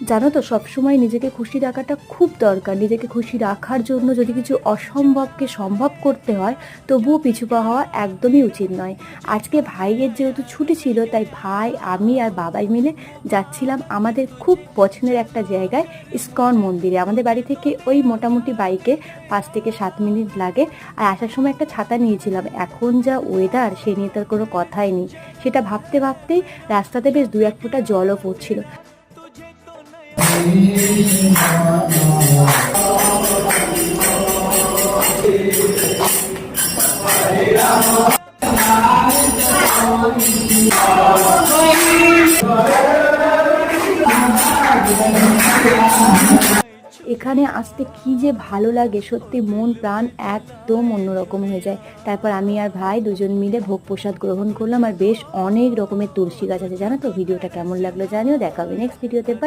জানো তো, সবসময় নিজেকে খুশি রাখাটা খুব দরকার। নিজেকে খুশি রাখার জন্য যদি কিছু অসম্ভবকে সম্ভব করতে হয়, তবুও পিছু পা হওয়া একদমই উচিত নয়। আজকে ভাইয়ের যেহেতু ছুটি ছিল, তাই ভাই, আমি আর বাবাই মিলে যাচ্ছিলাম আমাদের খুব পছন্দের একটা জায়গায়, ইস্কন মন্দিরে। আমাদের বাড়ি থেকে ওই মোটামুটি বাইকে 5 থেকে 7 মিনিট লাগে। আর আসার সময় একটা ছাতা নিয়েছিলাম। এখন যা ওয়েদার, সে নিয়ে তার কোনো কথাই নেই। সেটা ভাবতে ভাবতেই রাস্তাতে বেশ 2-1 ফোঁটা জলও পড়ছিল। এখানে আসতে কি যে ভালো লাগে, সত্যি মন প্রাণ একদম অন্যরকম হয়ে যায়। তারপর আমি আর ভাই দুজন মিলে ভোগ প্রসাদ গ্রহণ করলাম। আর বেশ অনেক রকমের তুলসী গাছ আছে, জানো তো। ভিডিওটা কেমন লাগলো জানিও। দেখা হবে নেক্সট ভিডিওতে।